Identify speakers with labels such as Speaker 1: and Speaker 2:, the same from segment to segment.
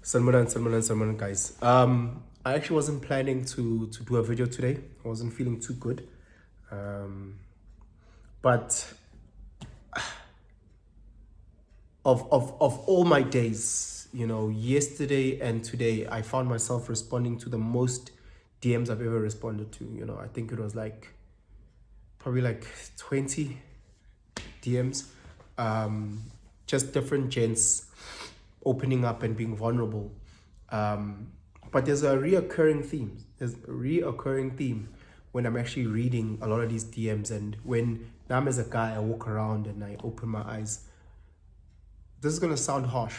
Speaker 1: Salman, guys. I actually wasn't planning to do a video today. I wasn't feeling too good. But of all my days, yesterday and today, I found myself responding to the most DMs I've ever responded to. I think it was probably 20 DMs. Just different gents opening up and being vulnerable. But there's a reoccurring theme. When I'm actually reading a lot of these DMs, and when I'm as a guy, I walk around and I open my eyes. This is gonna sound harsh.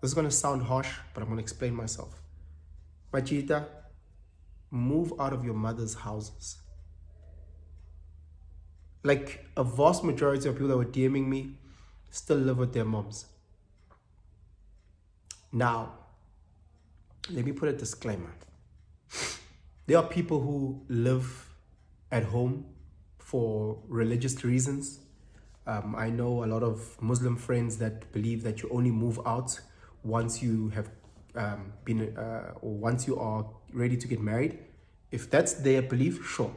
Speaker 1: But I'm gonna explain myself. Majita, move out of your mother's houses. Like a vast majority of people that were DMing me still live with their moms. Now, let me put a disclaimer. There are people who live at home for religious reasons. I know a lot of Muslim friends that believe that you only move out once you have or once you are ready to get married. If that's their belief, sure.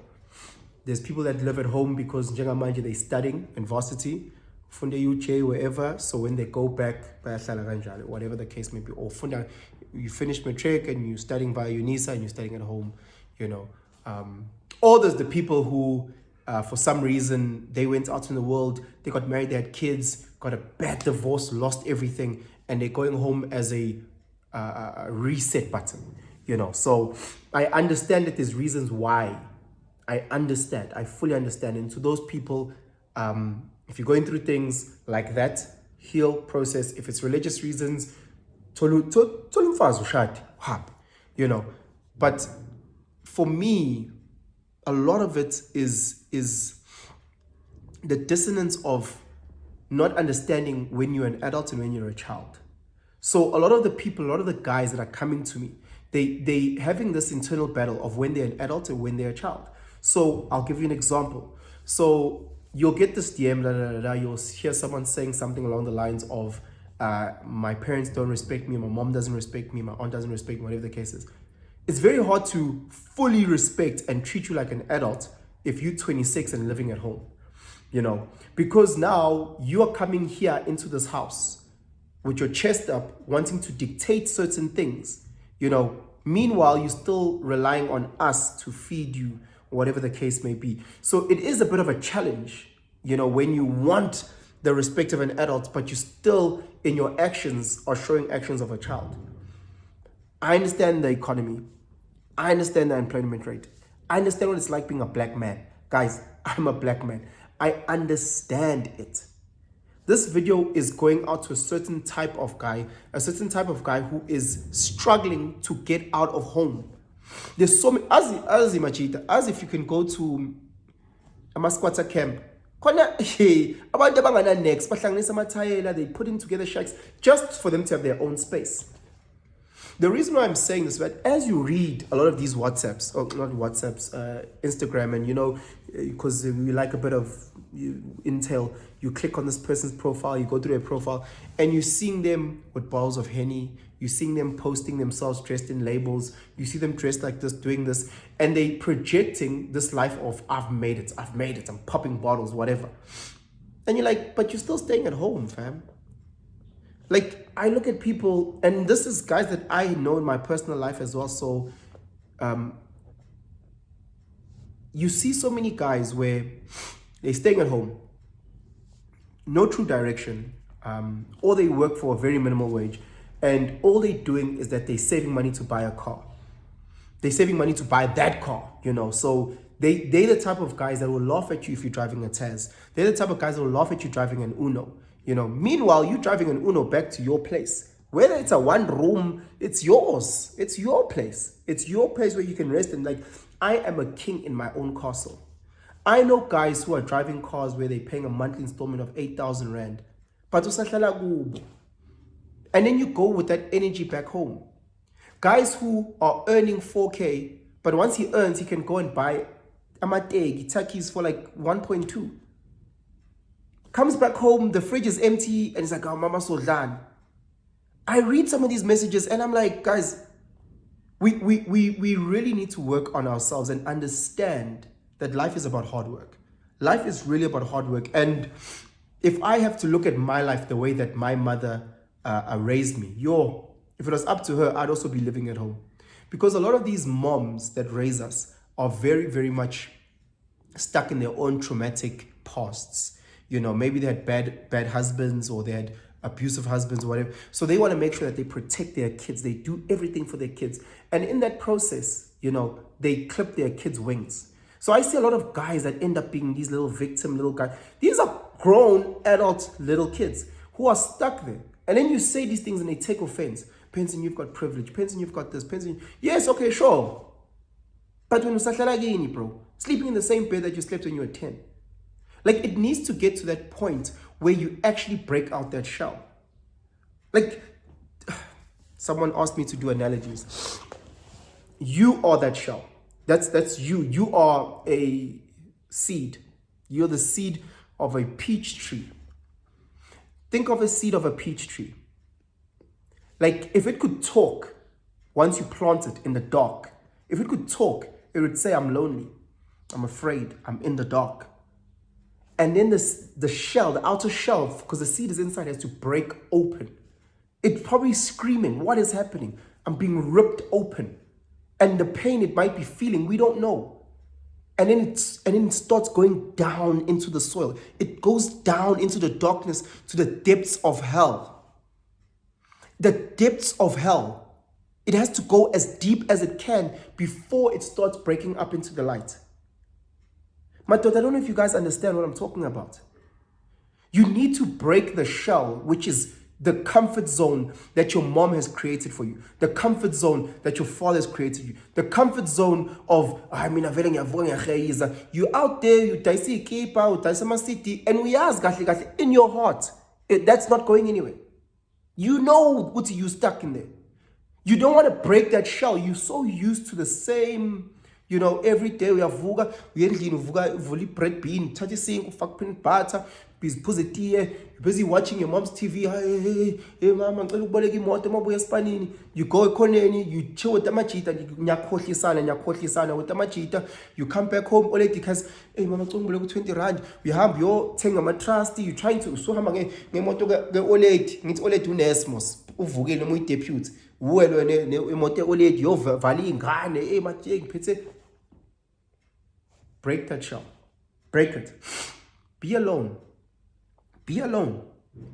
Speaker 1: There's people that live at home because they're studying in varsity, Funde UJ, wherever. So when they go back, whatever the case may be, or you finish matric and you're studying by UNISA and you're studying at home, Or there's the people who, for some reason, they went out in the world, they got married, they had kids, got a bad divorce, lost everything, and they're going home as a reset button, So I understand that there's reasons why. I fully understand. And to those people, if you're going through things like that, heal, process. If it's religious reasons, But for me, a lot of it is the dissonance of not understanding when you're an adult and when you're a child. So a lot of the guys that are coming to me, they having this internal battle of when they're an adult and when they're a child. So I'll give you an example. So you'll get this DM, you'll hear someone saying something along the lines of, my parents don't respect me, my mom doesn't respect me, my aunt doesn't respect me, whatever the case is. It's very hard to fully respect and treat you like an adult if you're 26 and living at home, because now you are coming here into this house with your chest up, wanting to dictate certain things, Meanwhile, you're still relying on us to feed you, whatever the case may be. So it is a bit of a challenge, when you want the respect of an adult, but you still, in your actions, are showing actions of a child. I understand the economy. I understand the employment rate. I understand what it's like being a black man. Guys, I'm a black man. I understand it. This video is going out to a certain type of guy who is struggling to get out of home. There's so many, as if you can go to a masquata camp. They put in together shacks just for them to have their own space. The reason why I'm saying this is that as you read a lot of these WhatsApps, or not WhatsApps, Instagram, and because we like a bit of intel, you click on this person's profile, you go through their profile, and you're seeing them with bottles of Henny, you're seeing them posting themselves dressed in labels, you see them dressed like this, doing this, and they projecting this life of, I've made it, I'm popping bottles, whatever. And you're like, but you're still staying at home, fam. Like, I look at people, and this is guys that I know in my personal life as well. So you see so many guys where they're staying at home, no true direction, or they work for a very minimal wage, and all they're doing is that they're saving money to buy a car. They're saving money to buy that car, So they're the type of guys that will laugh at you if you're driving a Taz. They're the type of guys that will laugh at you driving an Uno. Meanwhile, you're driving an Uno back to your place. Whether it's a one room, it's yours. It's your place. It's your place where you can rest. And I am a king in my own castle. I know guys who are driving cars where they're paying a monthly installment of 8,000 Rand. But and then you go with that energy back home. Guys who are earning 4K, but once he earns, he can go and buy amategi, turkeys for 1.2. Comes back home, the fridge is empty, and he's like, oh, mama so done. I read some of these messages and I'm like, guys, we really need to work on ourselves and understand that life is about hard work. Life is really about hard work. And if I have to look at my life the way that my mother raised me, if it was up to her, I'd also be living at home. Because a lot of these moms that raise us are very, very much stuck in their own traumatic pasts. You know, maybe they had bad husbands, or they had abusive husbands or whatever. So they want to make sure that they protect their kids. They do everything for their kids. And in that process, you know, they clip their kids' wings. So I see a lot of guys that end up being these little victim, little guys. These are grown adult little kids who are stuck there. And then you say these things and they take offense. Penson, you've got privilege. Penson, you've got this. Penson, yes, okay, sure. But when you bro, sleeping in the same bed that you slept when you were 10. Like, it needs to get to that point where you actually break out that shell. Like, someone asked me to do analogies. You are that shell. That's you. You are a seed. You're the seed of a peach tree. Think of a seed of a peach tree. Like, if it could talk once you plant it in the dark, if it could talk, it would say, I'm lonely, I'm afraid, I'm in the dark. And then the shell, the outer shell, because the seed is inside, has to break open. It's probably screaming, what is happening? I'm being ripped open. And the pain it might be feeling, we don't know. And then it starts going down into the soil. It goes down into the darkness, to the depths of hell. The depths of hell. It has to go as deep as it can before it starts breaking up into the light. My daughter, I don't know if you guys understand what I'm talking about. You need to break the shell, which is the comfort zone that your mom has created for you. The comfort zone that your father has created you. The comfort zone of, you're out there, you dice keeper, you dice my city, and we ask, in your heart, that's not going anywhere. You know what you stuck in there. You don't want to break that shell. You're so used to the same, you know, every day we have vuga, we vuli bread bean, 35 fuck peanut butter, busy watching your mom's TV. Hey, mama, you go ekoneni, you chill with the machita, with the machita, you come back home, all it has, hey, mama, 20 rand, you have your thing on my trusty, you trying to, so how many, olate, it's olate unesmos, uvuge no muy depute. Break that shell. Break it. Be alone. Be alone.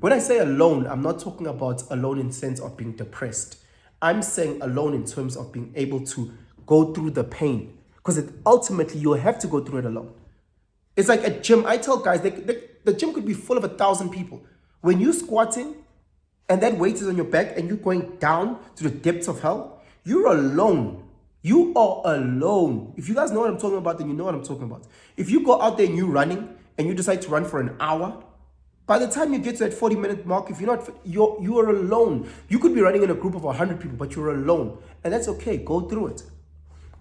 Speaker 1: When I say alone, I'm not talking about alone in the sense of being depressed. I'm saying alone in terms of being able to go through the pain. Because ultimately, you'll have to go through it alone. It's like a gym. I tell guys, the gym could be full of 1,000 people. When you're squatting, and that weight is on your back and you're going down to the depths of hell, you're alone. You are alone. If you guys know what I'm talking about, then you know what I'm talking about. If you go out there and you're running and you decide to run for an hour, by the time you get to that 40-minute mark, if you are alone. You could be running in a group of 100 people, but you're alone. And that's okay. Go through it.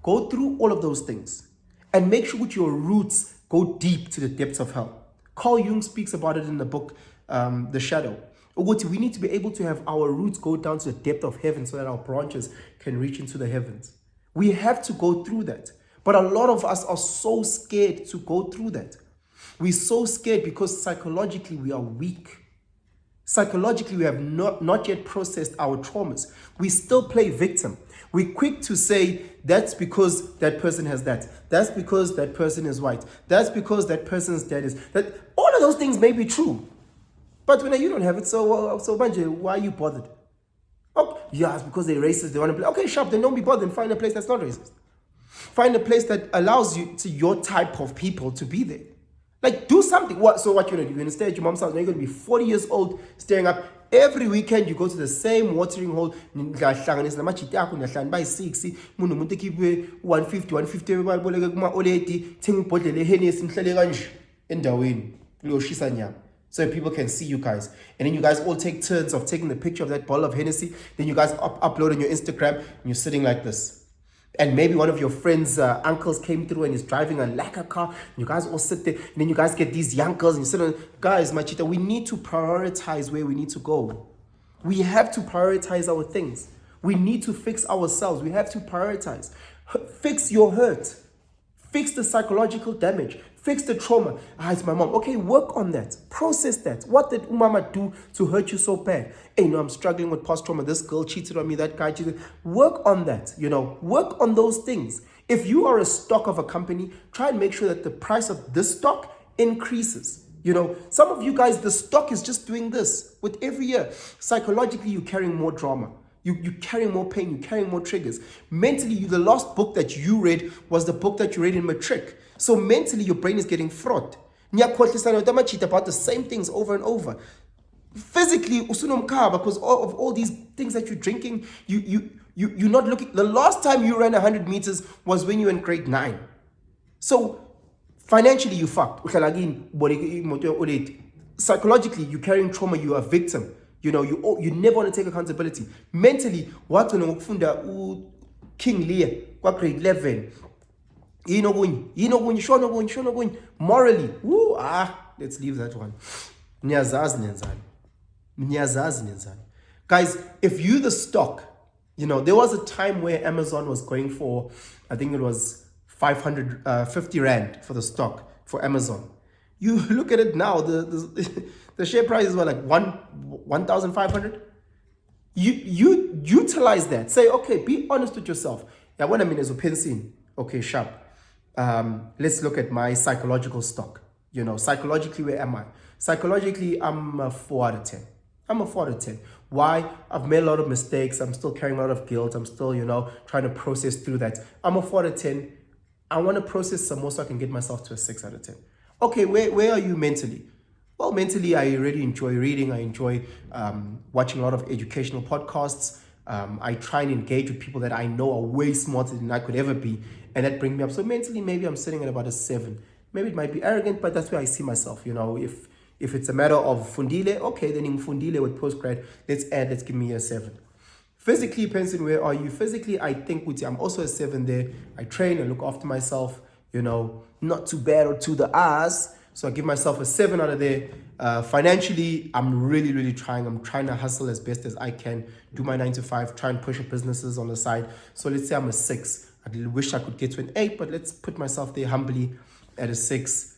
Speaker 1: Go through all of those things. And make sure that your roots go deep to the depths of hell. Carl Jung speaks about it in the book, The Shadow. We need to be able to have our roots go down to the depth of heaven so that our branches can reach into the heavens. We have to go through that. But a lot of us are so scared to go through that. We're so scared because psychologically we are weak. Psychologically, we have not yet processed our traumas. We still play victim. We're quick to say, that's because that person has that. That's because that person is white. That's because that person's dad is that. All of those things may be true. But when you don't have it, so Manje, why are you bothered? Oh, yeah, it's because they're racist, they want to play. Okay, sharp, then don't be bothered and find a place that's not racist. Find a place that allows you to your type of people to be there. Like, do something. So what you're going to do? You're going to stay at your mom's house. Now you're going to be 40 years old, staying up. Every weekend, you go to the same watering hole. By 6, 150, 150, so people can see you guys. And then you guys all take turns of taking the picture of that bottle of Hennessy. Then you guys upload on your Instagram and you're sitting like this. And maybe one of your friends' uncles came through and is driving a lacquer car. And you guys all sit there. And then you guys get these young girls and you sit on, guys, Machita, we need to prioritize where we need to go. We have to prioritize our things. We need to fix ourselves. We have to prioritize. Fix your hurt. Fix the psychological damage. Fix the trauma. It's my mom. Okay, work on that. Process that. What did mama do to hurt you so bad? Hey, I'm struggling with post-trauma. This girl cheated on me. That guy cheated. Work on that. Work on those things. If you are a stock of a company, try and make sure that the price of this stock increases. Some of you guys, the stock is just doing this with every year. Psychologically, you're carrying more drama. You're carrying more pain. You're carrying more triggers. Mentally, the last book that you read was the book that you read in matric. So mentally, your brain is getting fraught. About the same things over and over. Physically, because of all these things that you're drinking, you're not looking. The last time you ran 100 meters was when you were in grade 9. So financially, you fucked. Psychologically, you're carrying trauma. You are a victim. You never want to take accountability. Mentally, what King Lear, grade 11. Morally, let's leave that one. Guys, if you the stock, there was a time where Amazon was going for, I think it was 550 Rand for the stock for Amazon. You look at it now, the share prices were like 1,500. You utilize that. Say, okay, be honest with yourself. Yeah, what I mean is a okay, sharp. Let's look at my psychological stock. Psychologically, where am I? Psychologically, I'm a 4 out of 10. I'm a 4 out of 10. Why? I've made a lot of mistakes. I'm still carrying a lot of guilt. I'm still, trying to process through that. I'm a 4 out of 10. I want to process some more so I can get myself to a 6 out of 10. Okay, where are you mentally? Well, mentally, I really enjoy reading. I enjoy watching a lot of educational podcasts. I try and engage with people that I know are way smarter than I could ever be. And that brings me up. So mentally, maybe I'm sitting at about a 7. Maybe it might be arrogant, but that's where I see myself. If it's a matter of fundile, okay, then in fundile with postgrad, let's give me a 7. Physically, Penson, where are you? Physically, I think I'm also a 7 there. I train, I look after myself, not too bad or to the ass. So I give myself a 7 out of there. Financially, I'm really, really trying. I'm trying to hustle as best as I can, do my 9 to 5, try and push businesses on the side. So let's say I'm a 6. I wish I could get to an 8, but let's put myself there humbly at a 6.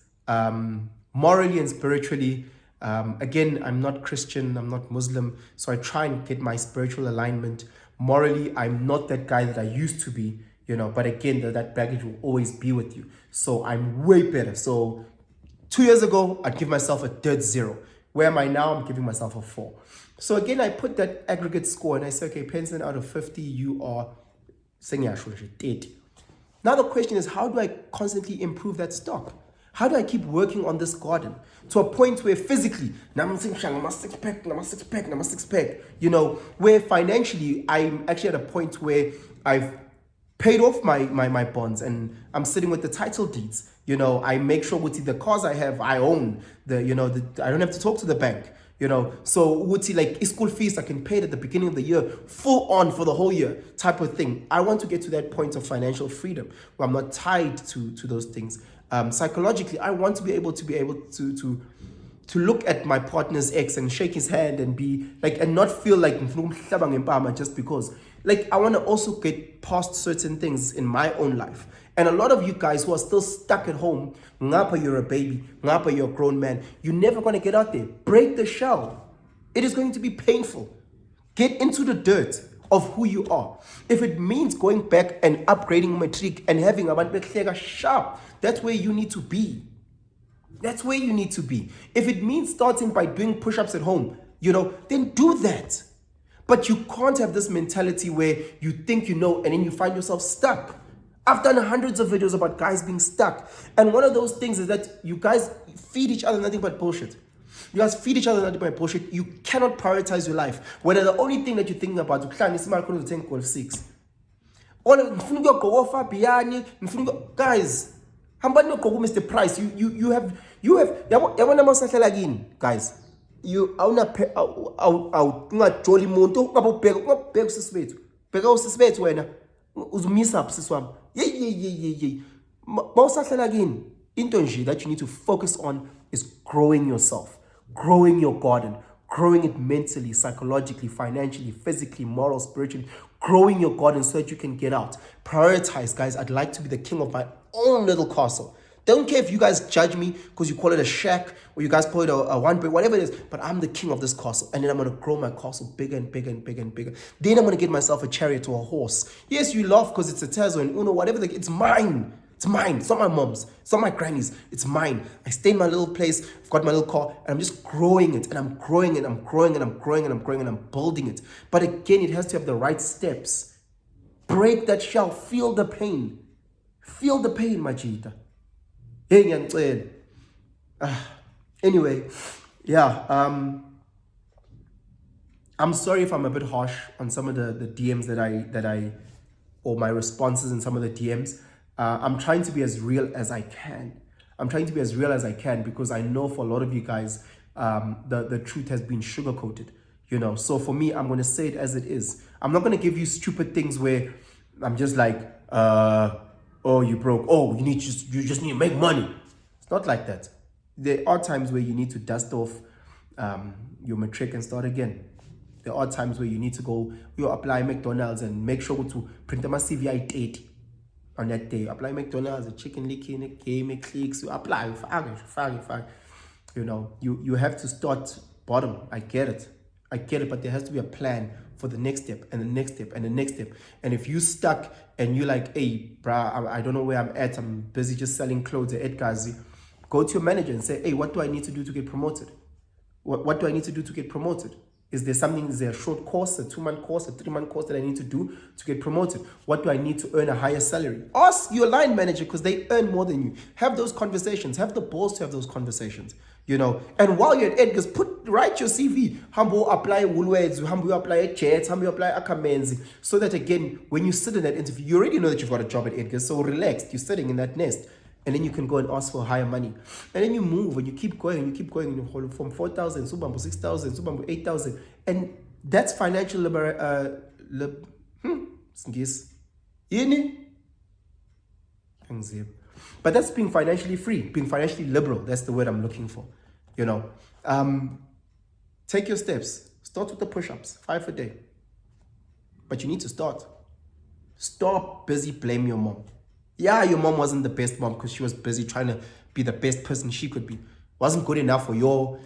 Speaker 1: Morally and spiritually, again, I'm not Christian, I'm not Muslim, so I try and get my spiritual alignment. Morally, I'm not that guy that I used to be, but again, that baggage will always be with you. So I'm way better. So 2 years ago, I'd give myself a dirt 0. Where am I now? I'm giving myself a 4. So again, I put that aggregate score and I say, okay, Penson, out of 50, you are saying 30. Now the question is, how do I constantly improve that stock? How do I keep working on this garden to a point where physically, I'm 6 pack, where financially, I'm actually at a point where I've paid off my bonds and I'm sitting with the title deeds. I make sure with the cars I have, I own I don't have to talk to the bank. So like school fees I can pay it at the beginning of the year, full on for the whole year type of thing. I want to get to that point of financial freedom where I'm not tied to those things. Psychologically, I want to be able to look at my partner's ex and shake his hand and be like, and not feel like just because. Like, I want to also get past certain things in my own life. And a lot of you guys who are still stuck at home, ngapa you're a baby, ngapa you're a grown man, you're never going to get out there. Break the shell. It is going to be painful. Get into the dirt of who you are. If it means going back and upgrading matric and having a sharp, that's where you need to be. That's where you need to be. If it means starting by doing push-ups at home, then do that. But you can't have this mentality where you think and then you find yourself stuck. I've done hundreds of videos about guys being stuck. And one of those things is that you guys feed each other nothing but bullshit. You guys feed each other nothing but bullshit. You cannot prioritize your life. When the only thing that you're thinking about is golf 6. Guys, Mr. Price, you have guys. You jolly monto bheka usisi wethu wena uzumisa sisi wami bawusahlela kini. Into nje that you need to focus on is growing yourself, growing your garden, growing it mentally, psychologically, financially, physically, moral, spiritually, growing your garden so that you can get out. Prioritize, guys. I'd like to be the king of my own little castle. Don't care if you guys judge me because you call it a shack or you guys call it a one bed, whatever it is, but I'm the king of this castle. And then I'm going to grow my castle bigger and bigger and bigger and bigger. Then I'm going to get myself a chariot or a horse. Yes, you laugh because it's a Tesla and Uno, whatever. It's mine. It's mine. It's not my mom's. It's not my granny's. It's mine. I stay in my little place. I've got my little car and I'm just growing it and I'm growing it. I'm growing it. I'm growing it. I'm growing it. I'm building it. But again, it has to have the right steps. Break that shell. Feel the pain. Feel the pain, Majita. Anyway, yeah. I'm sorry if I'm a bit harsh on some of the DMs that I or my responses in some of the DMs. I'm trying to be as real as I can. I'm trying to be as real as I can because I know for a lot of you guys, the truth has been sugar-coated, you know. So for me, I'm going to say it as it is. I'm not going to give you stupid things where I'm just like, oh, you broke. Oh, you just need to make money. It's not like that. There are times where you need to dust off your matric and start again. There are times where you need to go, you apply McDonald's and make sure to print them a CVI 80 on that day. Apply McDonald's, a chicken licking, a game, a clicks, you apply, fag. You know, you have to start bottom. I get it, but there has to be a plan for the next step and the next step and the next step. And if you stuck and you're like, hey, bruh, I don't know where I'm at, I'm busy just selling clothes at Edgazi, go to your manager and say, hey, what do I need to do to get promoted? What do I need to do to get promoted? Is there a short course, a 2-month course, a 3-month course that I need to do to get promoted? What do I need to earn a higher salary? Ask your line manager because they earn more than you. Have those conversations. Have the balls to have those conversations. You know, and while you're at Edgar's, write your CV. Humble apply Woolworths, humble apply at Jets, humble apply Akamenzi. So that again, when you sit in that interview, you already know that you've got a job at Edgar's. So relaxed, you're sitting in that nest. And then you can go and ask for higher money. And then you move and you keep going and you keep going from 4,000, Subambo 6,000, Subambo 8,000. And that's financial But that's being financially free, being financially liberal. That's the word I'm looking for. You know, take your steps. Start with the push-ups, 5 a day. But you need to start. Stop busy blaming your mom. Yeah, your mom wasn't the best mom because she was busy trying to be the best person she could be. Wasn't good enough for your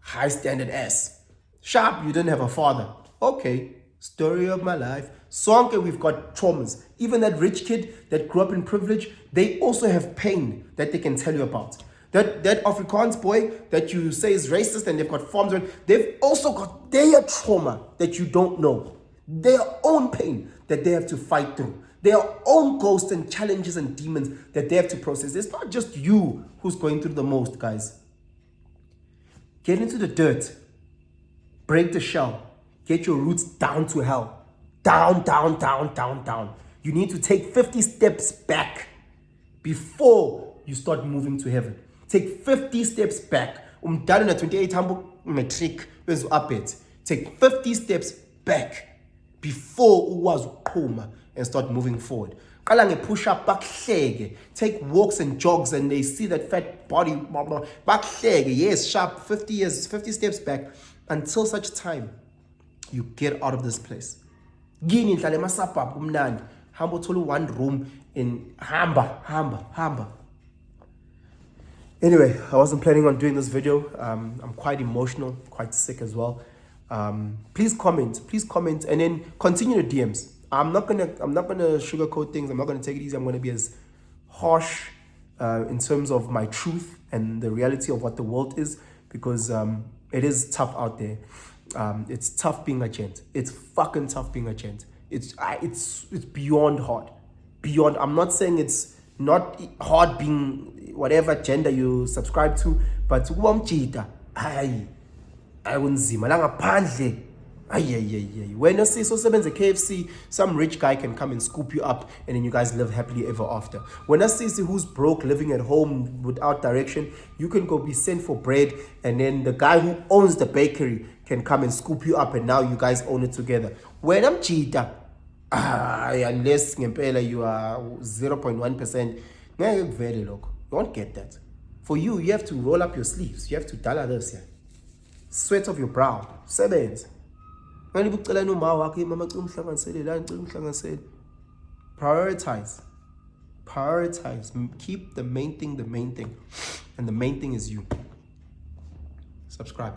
Speaker 1: high standard ass. Sharp, you didn't have a father. Okay, story of my life. Sonke, we've got traumas. Even that rich kid that grew up in privilege, they also have pain that they can tell you about. That Afrikaans boy that you say is racist and they've got farms, they've also got their trauma that you don't know. Their own pain that they have to fight through. Their own ghosts and challenges and demons that they have to process. It's not just you who's going through the most, guys. Get into the dirt. Break the shell. Get your roots down to hell. Down, down, down, down, down. You need to take 50 steps back before you start moving to heaven. Take 50 steps back. Done in a 28 humble metric. Take 50 steps back before was puma and start moving forward. Push up back. Take walks and jogs and they see that fat body back. Yes, sharp 50 steps back until such time you get out of this place. Gini nhlale masapap kumnandi. Hamba uthola one room in hamba. Anyway, I wasn't planning on doing this video. I'm quite emotional, quite sick as well. Please comment, and then continue the DMs. I'm not gonna sugarcoat things. I'm not gonna take it easy. I'm gonna be as harsh in terms of my truth and the reality of what the world is, because it is tough out there. It's tough being a gent. It's fucking tough being a gent. It's beyond hard. Beyond. I'm not saying it's not hard being whatever gender you subscribe to, but uwamjita ayunzima la ngaphandle. When you see so sebenza KFC, some rich guy can come and scoop you up and then you guys live happily ever after. When I see who's broke, living at home without direction, you can go be sent for bread and then the guy who owns the bakery can come and scoop you up and now you guys own it together. When I'm cheetah, unless you are 0.1%, you won't get that. For you have to roll up your sleeves. You have to dollar this. Yeah. Sweat of your brow. Sebenze. Manje ubucela noma wakhe mama cela umhlanganisele la ngicela umhlanganisele. Prioritize. Keep the main thing the main thing. And the main thing is you. Subscribe.